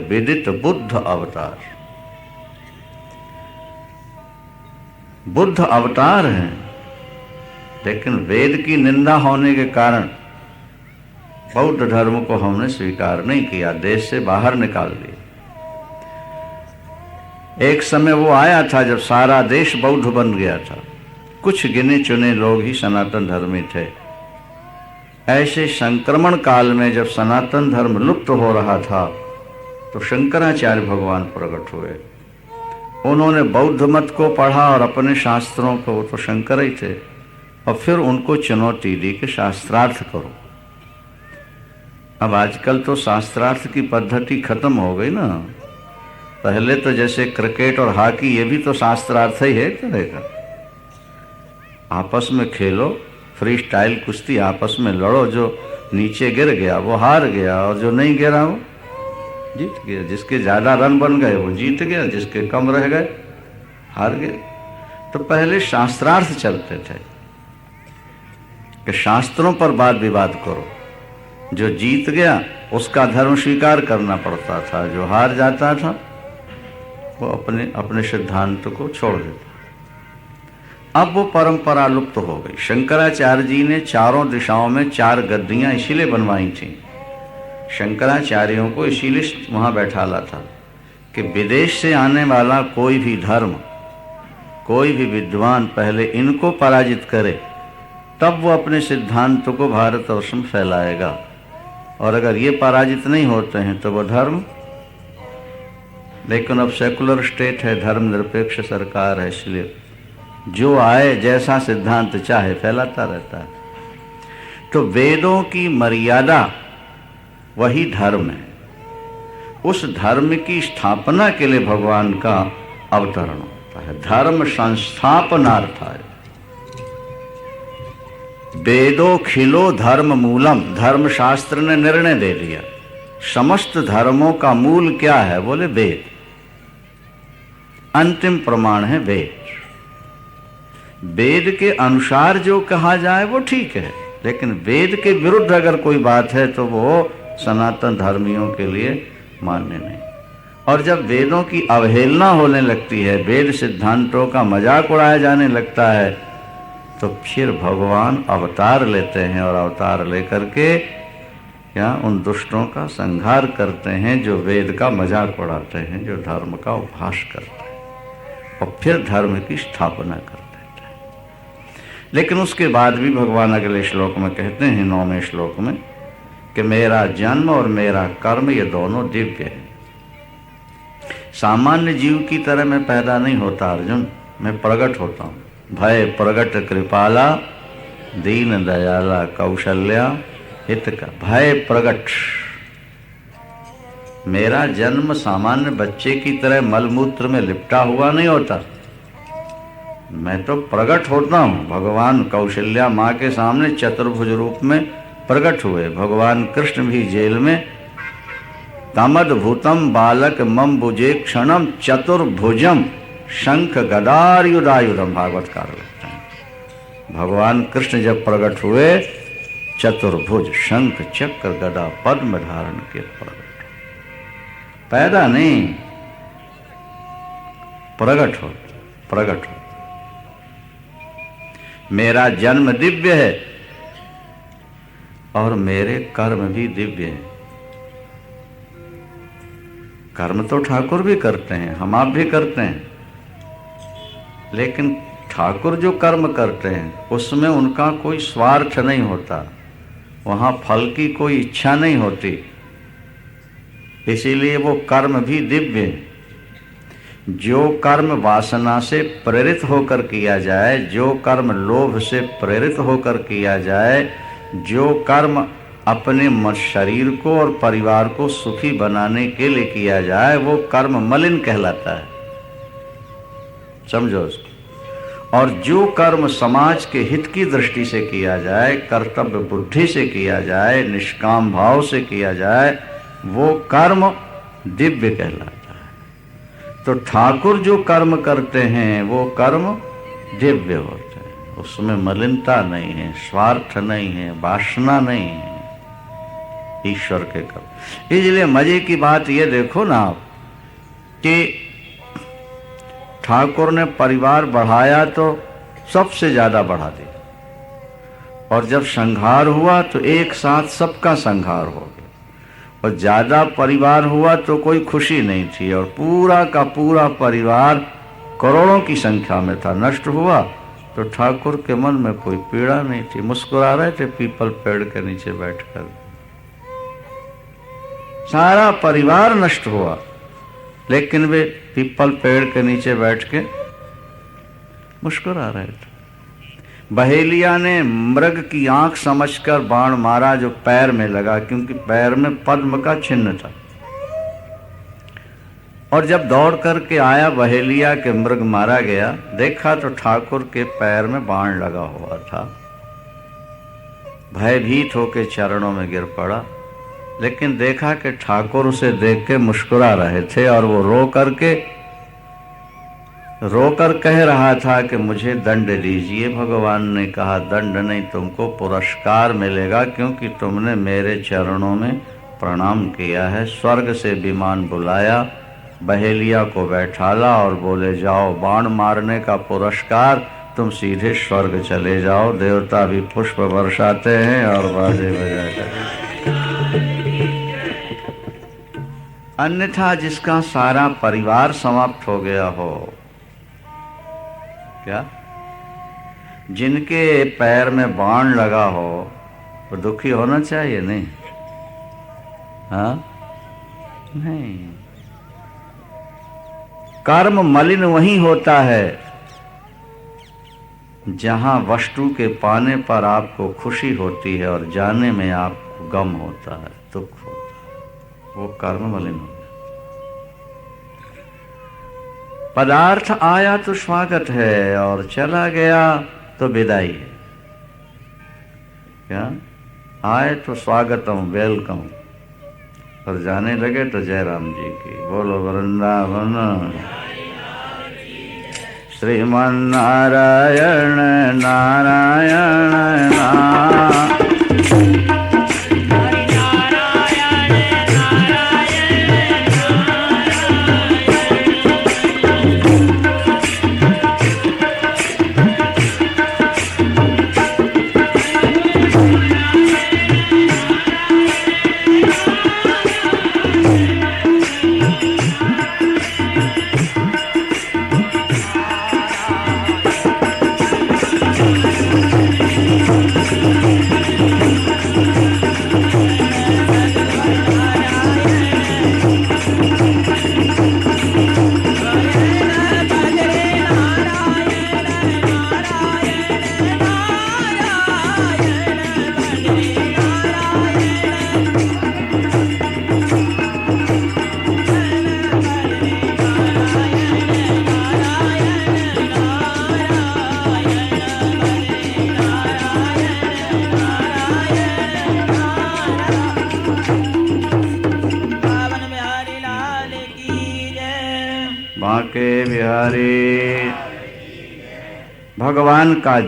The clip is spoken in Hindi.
विदित बुद्ध अवतार। बुद्ध अवतार हैं, लेकिन वेद की निंदा होने के कारण बौद्ध धर्म को हमने स्वीकार नहीं किया, देश से बाहर निकाल दिया। एक समय वो आया था जब सारा देश बौद्ध बन गया था, कुछ गिने चुने लोग ही सनातन धर्मी थे। ऐसे संक्रमण काल में जब सनातन धर्म लुप्त हो रहा था तो शंकराचार्य भगवान प्रकट हुए। उन्होंने बौद्ध मत को पढ़ा और अपने शास्त्रों को, वो तो शंकर ही थे, और फिर उनको चुनौती दी कि शास्त्रार्थ करो। अब आजकल तो शास्त्रार्थ की पद्धति खत्म हो गई ना। पहले तो जैसे क्रिकेट और हॉकी, ये भी तो शास्त्रार्थ ही है एक तरह का। आपस में खेलो, फ्री स्टाइल कुश्ती, आपस में लड़ो, जो नीचे गिर गया वो हार गया और जो नहीं गिरा वो जीत गया। जिसके ज्यादा रन बन गए वो जीत गया, जिसके कम रह गए हार गए। तो पहले शास्त्रार्थ चलते थे कि शास्त्रों पर वाद विवाद करो, जो जीत गया उसका धर्म स्वीकार करना पड़ता था, जो हार जाता था वो अपने अपने सिद्धांत को छोड़ देता। अब वो परंपरा लुप्त हो गई। शंकराचार्य जी ने चारों दिशाओं में 4 गद्दियां इसीलिए बनवाई थी। शंकराचार्यों को इसीलिए वहां बैठाला था कि विदेश से आने वाला कोई भी धर्म, कोई भी विद्वान पहले इनको पराजित करे, तब वो अपने सिद्धांत को भारतवर्ष में फैलाएगा। और अगर ये पराजित नहीं होते हैं तो वो धर्म, लेकिन अब सेकुलर स्टेट है, धर्मनिरपेक्ष सरकार है, इसलिए जो आए जैसा सिद्धांत चाहे फैलाता रहता है। तो वेदों की मर्यादा वही धर्म है। उस धर्म की स्थापना के लिए भगवान का अवतरण होता है। धर्म संस्थापनार्थाय वेदो खिलो धर्म मूलम। धर्म शास्त्र ने निर्णय दे दिया समस्त धर्मों का मूल क्या है, बोले वेद। अंतिम प्रमाण है वेद। वेद के अनुसार जो कहा जाए वो ठीक है, लेकिन वेद के विरुद्ध अगर कोई बात है तो वो सनातन धर्मियों के लिए मान्य नहीं। और जब वेदों की अवहेलना होने लगती है, वेद सिद्धांतों का मजाक उड़ाया जाने लगता है, तो फिर भगवान अवतार लेते हैं और अवतार लेकर के क्या उन दुष्टों का संहार करते हैं जो वेद का मजाक उड़ाते हैं, जो धर्म का उपहास करते हैं, और फिर धर्म की स्थापना करते हैं। लेकिन उसके बाद भी भगवान अगले श्लोक में कहते हैं, 9वें श्लोक में, कि मेरा जन्म और मेरा कर्म ये दोनों दिव्य है। सामान्य जीव की तरह मैं पैदा नहीं होता अर्जुन, मैं प्रकट होता हूँ। भय प्रगट कृपाला दीन दयाला कौशल्या हित का। भय प्रगट, मेरा जन्म सामान्य बच्चे की तरह मलमूत्र में लिपटा हुआ नहीं होता, मैं तो प्रकट होता हूँ। भगवान कौशल्या माँ के सामने चतुर्भुज रूप में प्रकट हुए। भगवान कृष्ण भी जेल में तमद भूतम बालक मम बुजे क्षणम चतुर्भुजम शंख गदायुधायुधम, भागवतकार लिखते हैं। भगवान कृष्ण जब प्रकट हुए चतुर्भुज शंख चक्र गदा पद्म धारण के प्रकट, पैदा नहीं, प्रकट हो, प्रकट हो। मेरा जन्म दिव्य है और मेरे कर्म भी दिव्य हैं। कर्म तो ठाकुर भी करते हैं, हम आप भी करते हैं, लेकिन ठाकुर जो कर्म करते हैं उसमें उनका कोई स्वार्थ नहीं होता, वहां फल की कोई इच्छा नहीं होती, इसीलिए वो कर्म भी दिव्य हैं। जो कर्म वासना से प्रेरित होकर किया जाए, जो कर्म लोभ से प्रेरित होकर किया जाए, जो कर्म अपने शरीर को और परिवार को सुखी बनाने के लिए किया जाए, वो कर्म मलिन कहलाता है, समझो उसको। और जो कर्म समाज के हित की दृष्टि से किया जाए, कर्तव्य बुद्धि से किया जाए, निष्काम भाव से किया जाए, वो कर्म दिव्य कहलाता है। तो ठाकुर जो कर्म करते हैं वो कर्म दिव्य होते हैं, उसमें मलिनता नहीं है, स्वार्थ नहीं है, वासना नहीं है, ईश्वर के कर्म। इसलिए मजे की बात ये देखो ना आप कि ठाकुर ने परिवार बढ़ाया तो सबसे ज्यादा बढ़ा दिया, और जब संहार हुआ तो एक साथ सबका संहार हो गया, और ज्यादा परिवार हुआ तो कोई खुशी नहीं थी, और पूरा का पूरा परिवार करोड़ों की संख्या में था, नष्ट हुआ तो ठाकुर के मन में कोई पीड़ा नहीं थी, मुस्कुरा रहे थे पीपल पेड़ के नीचे बैठकर। सारा परिवार नष्ट हुआ लेकिन वे पीपल पेड़ के नीचे बैठ के मुस्कुरा रहे थे। बहेलिया ने मृग की आंख समझकर बाण मारा जो पैर में लगा, क्योंकि पैर में पद्म का चिन्ह था, और जब दौड़ करके आया बहेलिया के मृग मारा गया, देखा तो ठाकुर के पैर में बाण लगा हुआ था। भयभीत होकर चरणों में गिर पड़ा, लेकिन देखा कि ठाकुर उसे देख के मुस्कुरा रहे थे, और वो रोकर कह रहा था कि मुझे दंड दीजिए। भगवान ने कहा दंड नहीं, तुमको पुरस्कार मिलेगा, क्योंकि तुमने मेरे चरणों में प्रणाम किया है। स्वर्ग से विमान बुलाया, बहेलिया को बैठाला और बोले जाओ, बाण मारने का पुरस्कार, तुम सीधे स्वर्ग चले जाओ। देवता भी पुष्प बरसाते हैं और बाजे बजाते। अन्यथा जिसका सारा परिवार समाप्त हो गया हो, क्या जिनके पैर में बाण लगा हो, वो दुखी होना चाहिए? नहीं, हाँ नहीं। कर्म मलिन वही होता है जहां वस्तु के पाने पर आपको खुशी होती है और जाने में आपको गम होता है, दुख होता है, वो कर्म मलिन होता है। पदार्थ आया तो स्वागत है और चला गया तो विदाई है। क्या आए तो स्वागतम, वेलकम, और जाने लगे तो जय राम जी की। बोलो वृंदावन श्रीमन नारायण नारायण नारायण। बांके बिहारी भगवान का